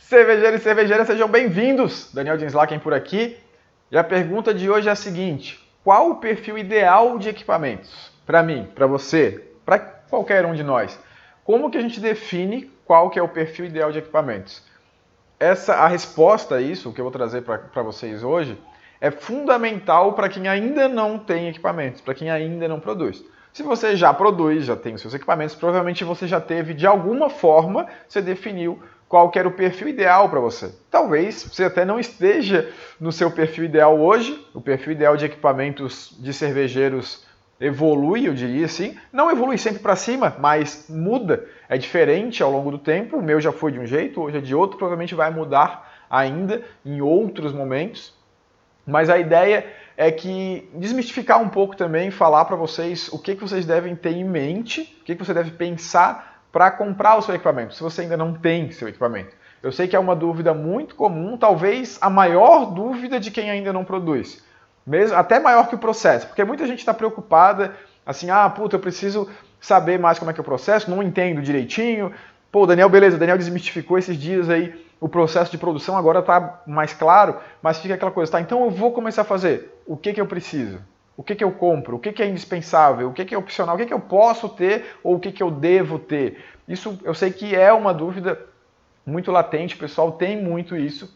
Cervejeiros e cervejeiras, sejam bem-vindos! Daniel Dinslaken por aqui. E a pergunta de hoje é a seguinte: qual o perfil ideal de equipamentos? Para mim, para você, para qualquer um de nós. Como que a gente define qual que é o perfil ideal de equipamentos? A resposta a isso, que eu vou trazer para vocês hoje, é fundamental para quem ainda não tem equipamentos, para quem ainda não produz. Se você já produz, já tem os seus equipamentos, provavelmente você já teve, de alguma forma, você definiu qual que era o perfil ideal para você. Talvez você até não esteja no seu perfil ideal hoje, o perfil ideal de equipamentos de cervejeiros evolui, eu diria assim. Não evolui sempre para cima, mas muda, é diferente ao longo do tempo. O meu já foi de um jeito, hoje é de outro, provavelmente vai mudar ainda em outros momentos. Mas a ideia é que desmistificar um pouco também, falar para vocês o que vocês devem ter em mente, o que você deve pensar para comprar o seu equipamento, se você ainda não tem seu equipamento. Eu sei que é uma dúvida muito comum, talvez a maior dúvida de quem ainda não produz. Mesmo, até maior que o processo, porque muita gente está preocupada, assim, eu preciso saber mais como é que é o processo, não entendo direitinho. Pô, Daniel, beleza, o Daniel desmistificou esses dias aí o processo de produção, agora está mais claro, mas fica aquela coisa, tá, então eu vou começar a fazer, o que eu preciso? O que eu compro? O que é indispensável? O que é opcional? O que eu posso ter ou o que eu devo ter? Isso eu sei que é uma dúvida muito latente, o pessoal tem muito isso.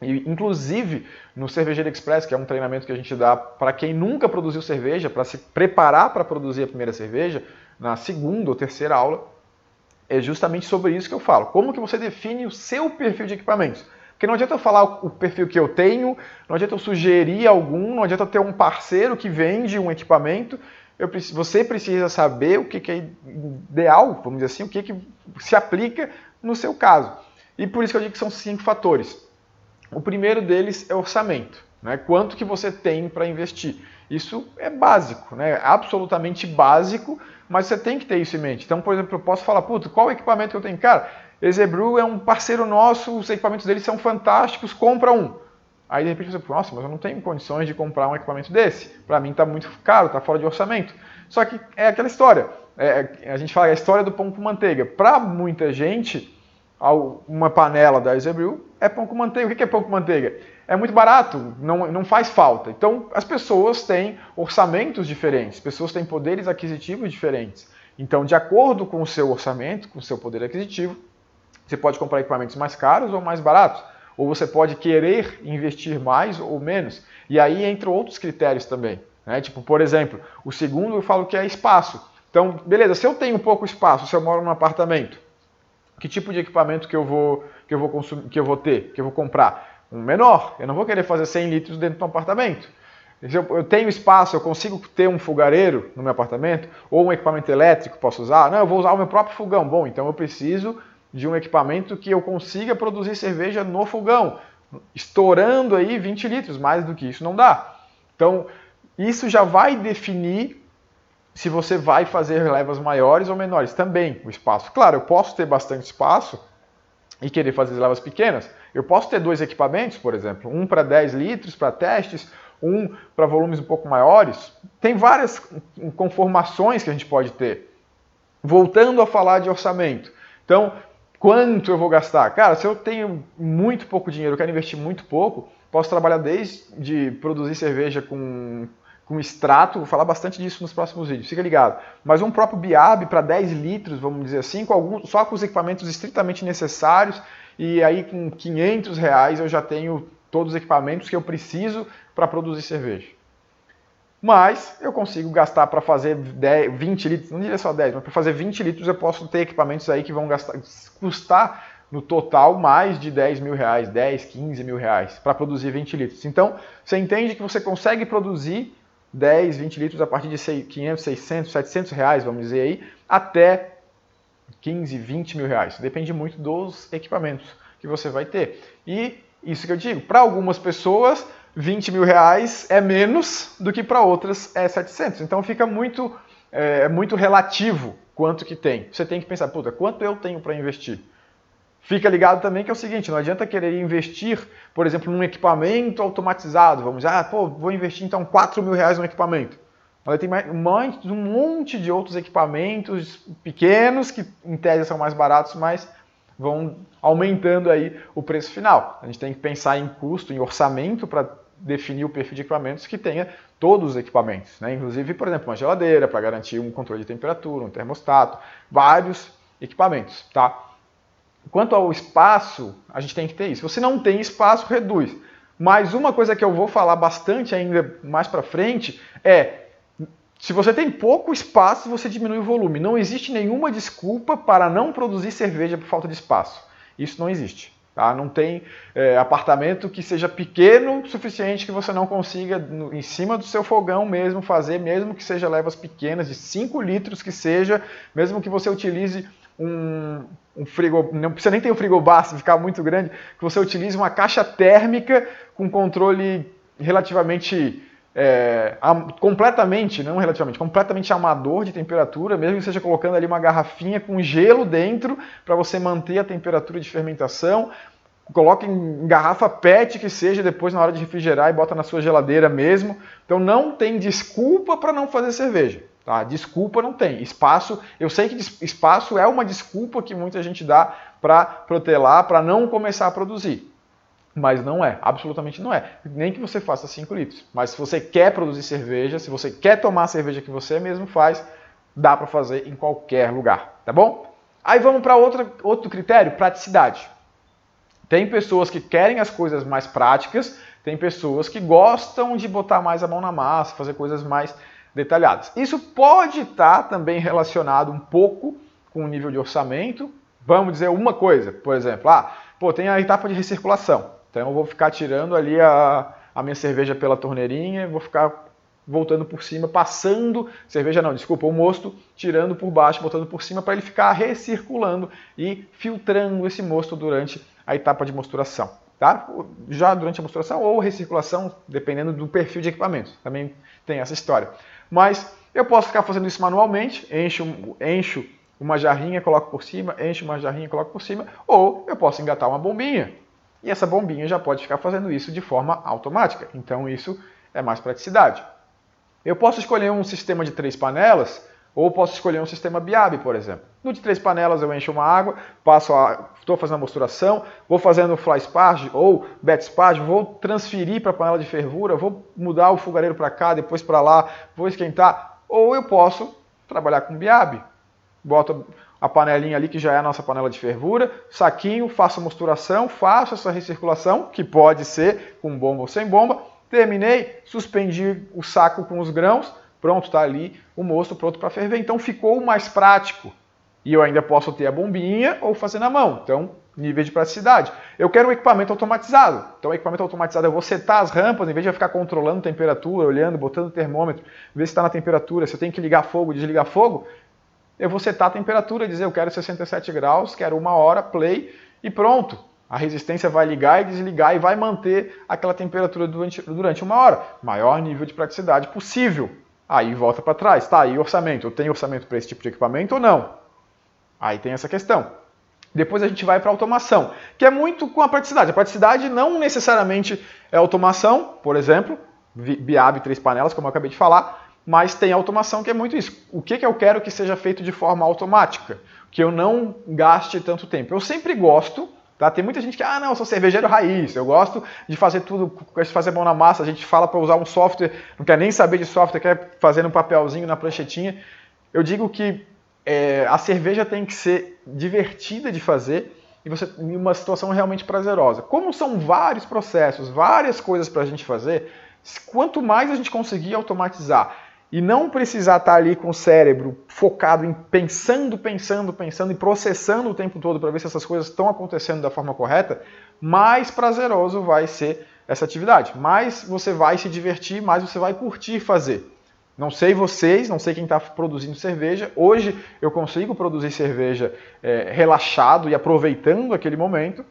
E, inclusive, no Cervejeiro Express, que é um treinamento que a gente dá para quem nunca produziu cerveja, para se preparar para produzir a primeira cerveja, na segunda ou terceira aula, é justamente sobre isso que eu falo. Como que você define o seu perfil de equipamentos? Porque não adianta eu falar o perfil que eu tenho, não adianta eu sugerir algum, não adianta eu ter um parceiro que vende um equipamento. Você precisa saber o que é ideal, vamos dizer assim, o que se aplica no seu caso. E por isso que eu digo que são 5 fatores. O primeiro deles é orçamento, né? Quanto que você tem para investir. Isso é básico, né? Absolutamente básico, mas você tem que ter isso em mente. Então, por exemplo, eu posso falar, qual equipamento que eu tenho? Cara, EZ-Brew é um parceiro nosso, os equipamentos deles são fantásticos, compra um. Aí de repente você pensa, nossa, mas eu não tenho condições de comprar um equipamento desse. Para mim está muito caro, está fora de orçamento. Só que é aquela história, a gente fala a história do pão com manteiga. Para muita gente, uma panela da EZ-Brew é pão com manteiga. O que é pão com manteiga? É muito barato, não faz falta. Então as pessoas têm orçamentos diferentes, pessoas têm poderes aquisitivos diferentes. Então, de acordo com o seu orçamento, com o seu poder aquisitivo, você pode comprar equipamentos mais caros ou mais baratos. Ou você pode querer investir mais ou menos. E aí entram outros critérios também. Né? Tipo, por exemplo, o segundo eu falo que é espaço. Então, beleza, se eu tenho pouco espaço, se eu moro num apartamento, que tipo de equipamento que eu vou ter, que eu vou comprar? Um menor. Eu não vou querer fazer 100 litros dentro de um apartamento. Se eu tenho espaço, eu consigo ter um fogareiro no meu apartamento, ou um equipamento elétrico posso usar? Não, eu vou usar o meu próprio fogão. Bom, então eu preciso de um equipamento que eu consiga produzir cerveja no fogão, estourando aí 20 litros, mais do que isso não dá. Então, isso já vai definir se você vai fazer levas maiores ou menores. Também o espaço. Claro, eu posso ter bastante espaço e querer fazer levas pequenas. Eu posso ter 2 equipamentos, por exemplo, um para 10 litros para testes, um para volumes um pouco maiores. Tem várias conformações que a gente pode ter. Voltando a falar de orçamento. Então, quanto eu vou gastar? Cara, se eu tenho muito pouco dinheiro, eu quero investir muito pouco, posso trabalhar desde produzir cerveja com extrato, vou falar bastante disso nos próximos vídeos, fica ligado. Mas um próprio BIAB para 10 litros, vamos dizer assim, só com os equipamentos estritamente necessários, e aí com R$500 eu já tenho todos os equipamentos que eu preciso para produzir cerveja. Mas eu consigo gastar para fazer 20 litros, não diria só 10, mas para fazer 20 litros eu posso ter equipamentos aí que vão custar no total mais de R$10.000, 10, 15 mil reais para produzir 20 litros. Então você entende que você consegue produzir 10, 20 litros a partir de 500, 600, 700 reais, vamos dizer aí, até 15, 20 mil reais. Depende muito dos equipamentos que você vai ter. E isso que eu digo, para algumas pessoas 20 mil reais é menos do que para outras é 700. Então fica muito relativo quanto que tem. Você tem que pensar, quanto eu tenho para investir? Fica ligado também que é o seguinte, não adianta querer investir, por exemplo, num equipamento automatizado. Vamos dizer, vou investir então 4 mil reais num equipamento. Mas tem um monte de outros equipamentos pequenos que em tese são mais baratos, mas vão aumentando aí o preço final. A gente tem que pensar em custo, em orçamento para definir o perfil de equipamentos que tenha todos os equipamentos, né? Inclusive, por exemplo, uma geladeira para garantir um controle de temperatura, um termostato, vários equipamentos, tá? Quanto ao espaço, a gente tem que ter isso. Se você não tem espaço, reduz. Mas uma coisa que eu vou falar bastante ainda mais para frente é: se você tem pouco espaço, você diminui o volume. Não existe nenhuma desculpa para não produzir cerveja por falta de espaço. Isso não existe. Tá? Não tem apartamento que seja pequeno o suficiente que você não consiga, em cima do seu fogão mesmo, fazer, mesmo que seja levas pequenas, de 5 litros que seja, mesmo que você utilize um frigobar, não precisa nem ter um frigobar se ficar muito grande, que você utilize uma caixa térmica com controle relativamente... completamente amador de temperatura, mesmo que seja colocando ali uma garrafinha com gelo dentro para você manter a temperatura de fermentação. Coloque em garrafa PET que seja, depois na hora de refrigerar e bota na sua geladeira mesmo. Então não tem desculpa para não fazer cerveja. Tá? Desculpa não tem. Espaço, eu sei que espaço é uma desculpa que muita gente dá para protelar, para não começar a produzir. Mas não é, absolutamente não é. Nem que você faça 5 litros. Mas se você quer produzir cerveja, se você quer tomar a cerveja que você mesmo faz, dá para fazer em qualquer lugar, tá bom? Aí vamos para outro critério, praticidade. Tem pessoas que querem as coisas mais práticas, tem pessoas que gostam de botar mais a mão na massa, fazer coisas mais detalhadas. Isso pode estar também relacionado um pouco com o nível de orçamento. Vamos dizer uma coisa, por exemplo, tem a etapa de recirculação. Então eu vou ficar tirando ali a minha cerveja pela torneirinha, vou ficar voltando por cima, o mosto, tirando por baixo, botando por cima, para ele ficar recirculando e filtrando esse mosto durante a etapa de mosturação. Tá? Já durante a mosturação ou recirculação, dependendo do perfil de equipamento. Também tem essa história. Mas eu posso ficar fazendo isso manualmente, encho uma jarrinha, coloco por cima, encho uma jarrinha, coloco por cima, ou eu posso engatar uma bombinha. E essa bombinha já pode ficar fazendo isso de forma automática. Então isso é mais praticidade. Eu posso escolher um sistema de 3 panelas, ou posso escolher um sistema BIAB, por exemplo. No de 3 panelas eu encho uma água, estou fazendo a mosturação, vou fazendo fly sparge ou bat sparge, vou transferir para a panela de fervura, vou mudar o fogareiro para cá, depois para lá, vou esquentar. Ou eu posso trabalhar com BIAB. Boto a panelinha ali, que já é a nossa panela de fervura, saquinho, faço a mosturação, faço essa recirculação, que pode ser com bomba ou sem bomba. Terminei, suspendi o saco com os grãos, pronto, está ali o mosto pronto para ferver. Então ficou mais prático. E eu ainda posso ter a bombinha ou fazer na mão. Então, nível de praticidade. Eu quero um equipamento automatizado. Então, o equipamento automatizado, eu vou setar as rampas, em vez de eu ficar controlando temperatura, olhando, botando o termômetro, ver se está na temperatura, se eu tenho que ligar fogo, desligar fogo, eu vou setar a temperatura, dizer eu quero 67 graus, quero 1 hora, play, e pronto. A resistência vai ligar e desligar e vai manter aquela temperatura durante 1 hora. Maior nível de praticidade possível. Aí volta para trás. Tá, e orçamento? Eu tenho orçamento para esse tipo de equipamento ou não? Aí tem essa questão. Depois a gente vai para a automação, que é muito com a praticidade. A praticidade não necessariamente é automação, por exemplo, BIAB 3 panelas, como eu acabei de falar, mas tem automação que é muito isso. O que eu quero que seja feito de forma automática? Que eu não gaste tanto tempo. Eu sempre gosto, tá? Tem muita gente que, não, eu sou cervejeiro raiz, eu gosto de fazer tudo, gosto de fazer mão na massa, a gente fala para usar um software, não quer nem saber de software, quer fazer no papelzinho, na pranchetinha. Eu digo que a cerveja tem que ser divertida de fazer e você em uma situação realmente prazerosa. Como são vários processos, várias coisas para a gente fazer, quanto mais a gente conseguir automatizar e não precisar estar ali com o cérebro focado em pensando e processando o tempo todo para ver se essas coisas estão acontecendo da forma correta, mais prazeroso vai ser essa atividade. Mais você vai se divertir, mais você vai curtir fazer. Não sei vocês, não sei quem está produzindo cerveja. Hoje eu consigo produzir cerveja relaxado e aproveitando aquele momento.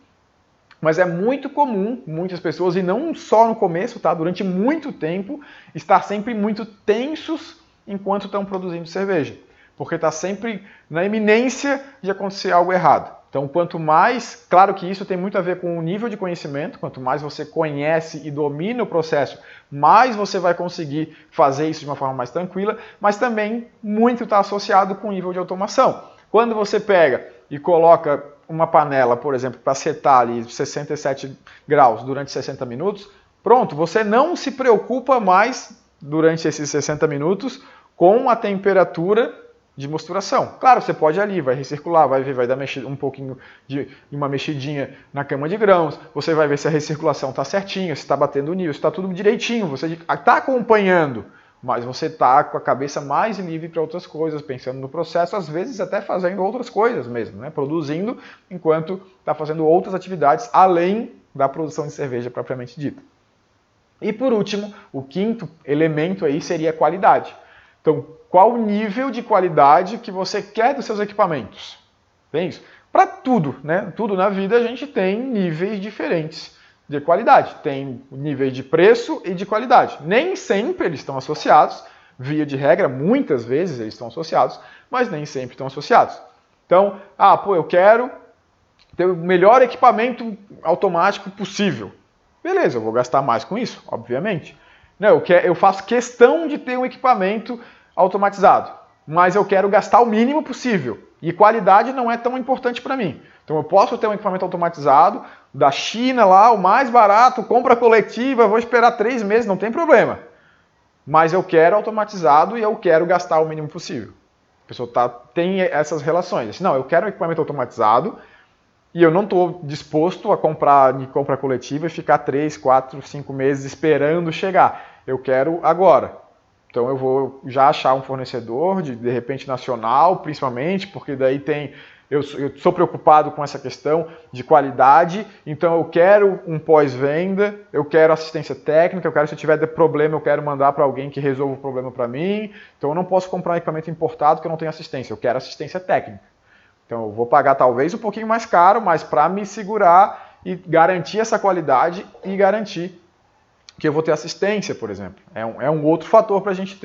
Mas é muito comum, muitas pessoas, e não só no começo, tá? Durante muito tempo, estar sempre muito tensos enquanto estão produzindo cerveja. Porque está sempre na iminência de acontecer algo errado. Então, quanto mais, claro que isso tem muito a ver com o nível de conhecimento, quanto mais você conhece e domina o processo, mais você vai conseguir fazer isso de uma forma mais tranquila, mas também muito está associado com o nível de automação. Quando você pega e coloca uma panela, por exemplo, para setar ali 67 graus durante 60 minutos, pronto, você não se preocupa mais durante esses 60 minutos com a temperatura de mosturação. Claro, você pode ali, vai recircular, vai ver, vai dar um pouquinho de uma mexidinha na cama de grãos, você vai ver se a recirculação está certinha, se está batendo o nível, se está tudo direitinho, você está acompanhando, mas você está com a cabeça mais livre para outras coisas, pensando no processo, às vezes até fazendo outras coisas mesmo, né? Produzindo enquanto está fazendo outras atividades além da produção de cerveja propriamente dita. E por último, o quinto elemento aí seria a qualidade. Então, qual o nível de qualidade que você quer dos seus equipamentos? Tem isso? Para tudo, né? Tudo na vida a gente tem níveis diferentes de qualidade. Tem níveis de preço e de qualidade. Nem sempre eles estão associados, via de regra, muitas vezes eles estão associados, mas nem sempre estão associados. Então, eu quero ter o melhor equipamento automático possível. Beleza, eu vou gastar mais com isso, obviamente. Não, eu faço questão de ter um equipamento automatizado, mas eu quero gastar o mínimo possível. E qualidade não é tão importante para mim. Então eu posso ter um equipamento automatizado da China lá, o mais barato, compra coletiva, vou esperar 3 meses, não tem problema. Mas eu quero automatizado e eu quero gastar o mínimo possível. A pessoa tem essas relações. Assim, não, eu quero um equipamento automatizado e eu não estou disposto a comprar de compra coletiva e ficar 3, 4, 5 meses esperando chegar. Eu quero agora. Então eu vou já achar um fornecedor, de repente nacional, principalmente, porque daí eu sou preocupado com essa questão de qualidade, então eu quero um pós-venda, eu quero assistência técnica, eu quero, se eu tiver problema, eu quero mandar para alguém que resolva o problema para mim. Então eu não posso comprar um equipamento importado que eu não tenho assistência, eu quero assistência técnica. Então eu vou pagar talvez um pouquinho mais caro, mas para me segurar e garantir essa qualidade e garantir que eu vou ter assistência, por exemplo. É um outro fator para a gente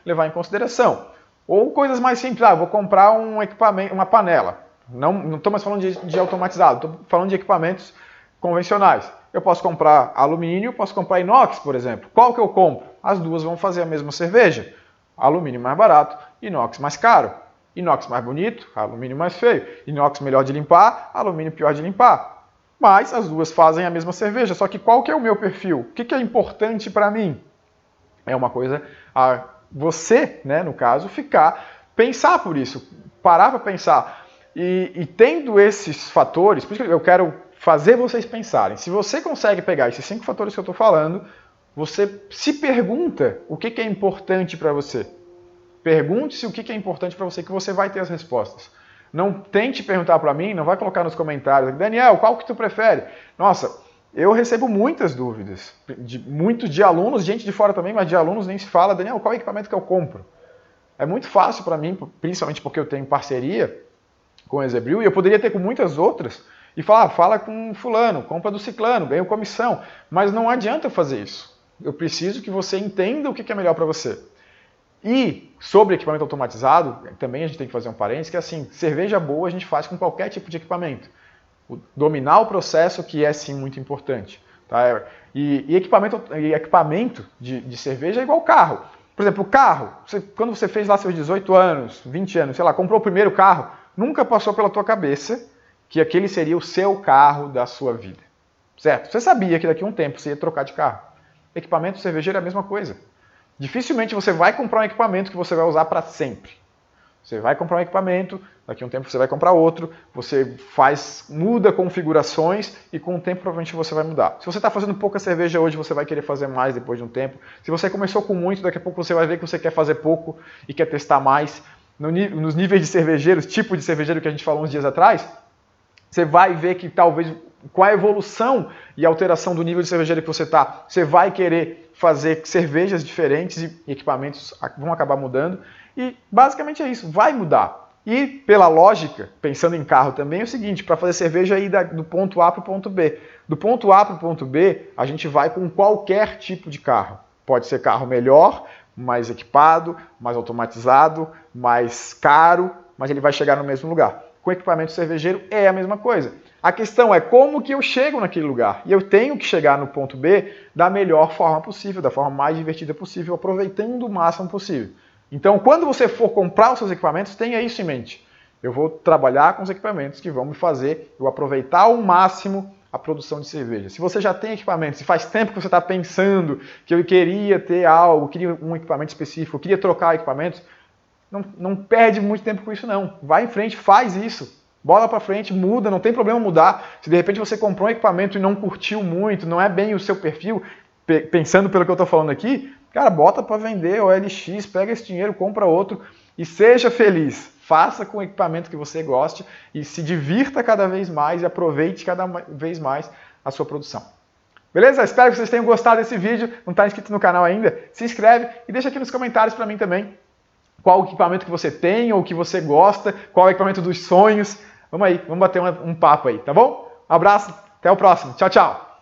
levar em consideração. Ou coisas mais simples, vou comprar um equipamento, uma panela. Não estou mais falando de automatizado, estou falando de equipamentos convencionais. Eu posso comprar alumínio, posso comprar inox, por exemplo. Qual que eu compro? As duas vão fazer a mesma cerveja. Alumínio mais barato, inox mais caro. Inox mais bonito, alumínio mais feio. Inox melhor de limpar, alumínio pior de limpar. Mas as duas fazem a mesma cerveja, só que qual que é o meu perfil? O que é importante para mim? É uma coisa a você, né, no caso, pensar por isso, parar para pensar. E tendo esses fatores, por isso que eu quero fazer vocês pensarem. Se você consegue pegar esses 5 fatores que eu estou falando, você se pergunta o que é importante para você. Pergunte-se o que é importante para você, que você vai ter as respostas. Não tente perguntar para mim, não vai colocar nos comentários, Daniel, qual que tu prefere? Nossa, eu recebo muitas dúvidas, muito de alunos, gente de fora também, mas de alunos nem se fala, Daniel, qual equipamento que eu compro? É muito fácil para mim, principalmente porque eu tenho parceria com a Ezebril, e eu poderia ter com muitas outras, e falar, fala com fulano, compra do ciclano, ganho comissão, mas não adianta fazer isso. Eu preciso que você entenda o que é melhor para você. E sobre equipamento automatizado, também a gente tem que fazer um parênteses, que é assim, cerveja boa a gente faz com qualquer tipo de equipamento. Dominar o processo que é sim muito importante. Tá? E equipamento de cerveja é igual carro. Por exemplo, o carro, quando você fez lá seus 18 anos, 20 anos, sei lá, comprou o primeiro carro, nunca passou pela tua cabeça que aquele seria o seu carro da sua vida. Certo? Você sabia que daqui a um tempo você ia trocar de carro. Equipamento cervejeiro é a mesma coisa. Dificilmente você vai comprar um equipamento que você vai usar para sempre. Você vai comprar um equipamento, daqui a um tempo você vai comprar outro, você muda configurações e com o tempo provavelmente você vai mudar. Se você está fazendo pouca cerveja hoje, você vai querer fazer mais depois de um tempo. Se você começou com muito, daqui a pouco você vai ver que você quer fazer pouco e quer testar mais. Nos níveis de cervejeiros, tipo de cervejeiro que a gente falou uns dias atrás, você vai ver que talvez com a evolução e alteração do nível de cervejeiro que você está, você vai querer fazer cervejas diferentes e equipamentos vão acabar mudando. E basicamente é isso, vai mudar. E pela lógica, pensando em carro também, é o seguinte, para fazer cerveja ir do ponto A para o ponto B. Do ponto A para o ponto B, a gente vai com qualquer tipo de carro. Pode ser carro melhor, mais equipado, mais automatizado, mais caro, mas ele vai chegar no mesmo lugar. Com equipamento cervejeiro é a mesma coisa. A questão é como que eu chego naquele lugar. E eu tenho que chegar no ponto B da melhor forma possível, da forma mais divertida possível, aproveitando o máximo possível. Então, quando você for comprar os seus equipamentos, tenha isso em mente. eu vou trabalhar com os equipamentos que vão me fazer eu aproveitar ao máximo a produção de cerveja. Se você já tem equipamentos, se faz tempo que você está pensando que eu queria ter algo, queria um equipamento específico, queria trocar equipamentos, não perde muito tempo com isso não. Vai em frente, faz isso. Bola para frente, muda, não tem problema mudar. Se de repente você comprou um equipamento e não curtiu muito, não é bem o seu perfil, pensando pelo que eu estou falando aqui, cara, bota para vender OLX, pega esse dinheiro, compra outro e seja feliz. Faça com o equipamento que você goste e se divirta cada vez mais e aproveite cada vez mais a sua produção. Beleza? Espero que vocês tenham gostado desse vídeo. Não está inscrito no canal ainda? Se inscreve e deixa aqui nos comentários para mim também qual o equipamento que você tem ou que você gosta, qual é o equipamento dos sonhos. Vamos aí, vamos bater um papo aí, tá bom? Um abraço, até o próximo. Tchau, tchau!